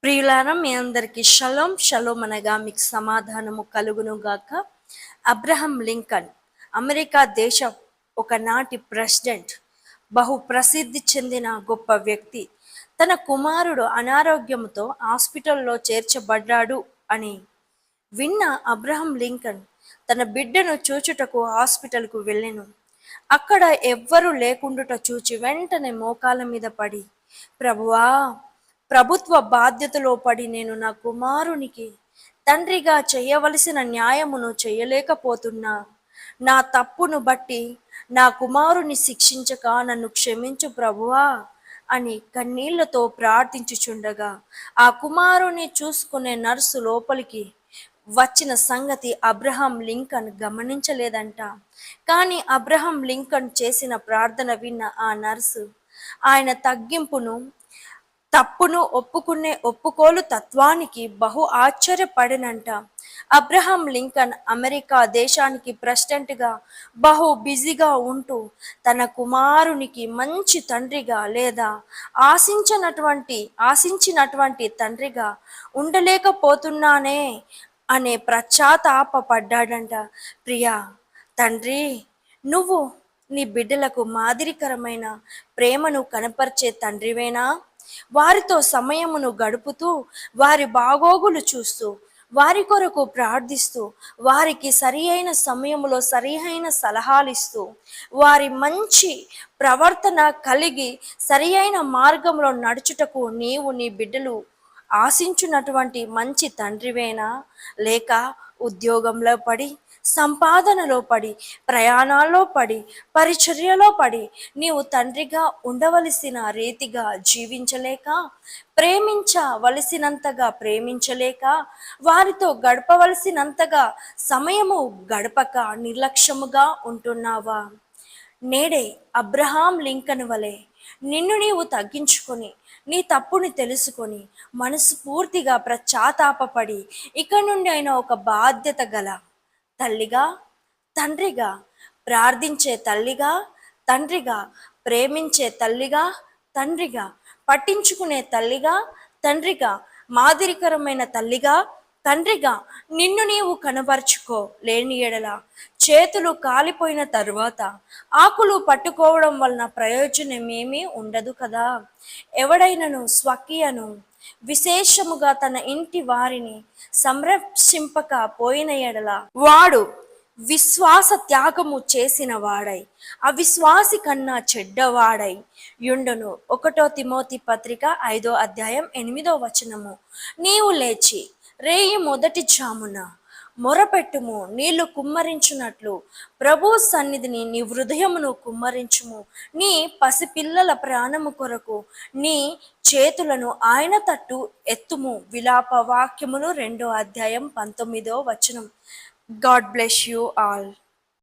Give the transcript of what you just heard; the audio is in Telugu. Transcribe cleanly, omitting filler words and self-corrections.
ప్రియులారా, మీ అందరికీ షలోం షలోం అనగా మీకు సమాధానము కలుగును గాక. అబ్రహం లింకన్ అమెరికా దేశ ఒకనాటి ప్రెసిడెంట్, బహు ప్రసిద్ధి చెందిన గొప్ప వ్యక్తి. తన కుమారుడు అనారోగ్యంతో హాస్పిటల్లో చేర్చబడ్డాడు అని విన్న అబ్రహం లింకన్ తన బిడ్డను చూచుటకు హాస్పిటల్కు వెళ్ళెను. అక్కడ ఎవ్వరూ లేకుండుట చూచి వెంటనే మోకాళ్ళ మీద పడి, ప్రభువా, ప్రభుత్వ బాధ్యతలో పడి నేను నా కుమారునికి తండ్రిగా చేయవలసిన న్యాయమును చేయలేకపోతున్నా. నా తప్పును బట్టి నా కుమారుని శిక్షించక నన్ను క్షమించు ప్రభువా అని కన్నీళ్లతో ప్రార్థించుచుండగా ఆ కుమారుని చూసుకునే నర్సు లోపలికి వచ్చిన సంగతి అబ్రహం లింకన్ గమనించలేదంట. కానీ అబ్రహం లింకన్ చేసిన ప్రార్థన విన్న ఆ నర్సు ఆయన తప్పును ఒప్పుకోలు తత్వానికి బహు ఆశ్చర్యపడినంట. అబ్రహం లింకన్ అమెరికా దేశానికి ప్రెసిడెంట్గా బహు బిజీగా ఉంటూ తన కుమారునికి మంచి తండ్రిగా లేదా ఆశించినటువంటి తండ్రిగా ఉండలేకపోతున్నానే అనే పడ్డాడంట. ప్రియా తండ్రి, నువ్వు నీ బిడ్డలకు మాదిరికరమైన ప్రేమను కనపరిచే తండ్రివేనా? వారితో సమయమును గడుపుతూ, వారి బాగోగులు చూస్తూ, వారి కొరకు ప్రార్థిస్తూ, వారికి సరి అయిన సమయంలో సరి అయిన సలహాలు ఇస్తూ, వారి మంచి ప్రవర్తన కలిగి సరి అయిన మార్గంలో నడుచుటకు నీవు నీ బిడ్డలు ఆశించున్నటువంటి మంచి తండ్రివేనా? లేక ఉద్యోగంలో పడి, సంపాదనలో పడి, ప్రయాణాల్లో పడి, పరిచర్యలో పడి నీవు తండ్రిగా ఉండవలసిన రీతిగా జీవించలేక, ప్రేమించవలసినంతగా ప్రేమించలేక, వారితో గడపవలసినంతగా సమయము గడపక నిర్లక్ష్యముగా ఉంటున్నావా? నేడే అబ్రహాం లింకన్ వలె నిన్ను నీవు తగ్గించుకొని, నీ తప్పుని తెలుసుకొని, మనస్ఫూర్తిగా పశ్చాత్తాపపడి ఇక నుండి అయినా ఒక బాధ్యత గల తల్లిగా, తండ్రిగా, ప్రార్థించే తల్లిగా, తండ్రిగా, ప్రేమించే తల్లిగా, తండ్రిగా, పట్టించుకునే తల్లిగా, తండ్రిగా, మాదిరికరమైన తల్లిగా, తండ్రిగా నిన్ను నీవు కనబరుచుకో. లేని ఎడల చేతులు కాలిపోయిన తరువాత ఆకులు పట్టుకోవడం వలన ప్రయోజనమేమీ ఉండదు కదా. ఎవడైనను స్వకీయను విశేషముగా తన ఇంటి వారిని సంరక్షింపక పోయిన ఎడల వాడు విశ్వాస త్యాగము చేసిన వాడై అవిశ్వాసి కన్నా చెడ్డవాడై యుండును. 1 తిమోతి పత్రిక 5వ అధ్యాయం 8వ వచనము. నీవు లేచి రేయి మొదటి జామున మొరపెట్టుము, నీళ్లు కుమ్మరించున్నట్లు ప్రభు సన్నిధిని నీ హృదయమును కుమ్మరించుము. నీ పసిపిల్లల ప్రాణము కొరకు నీ చేతులను ఆయన తట్టు ఎత్తుము. విలాప వాక్యములు 2వ అధ్యాయం 19వ వచనం. God bless you all.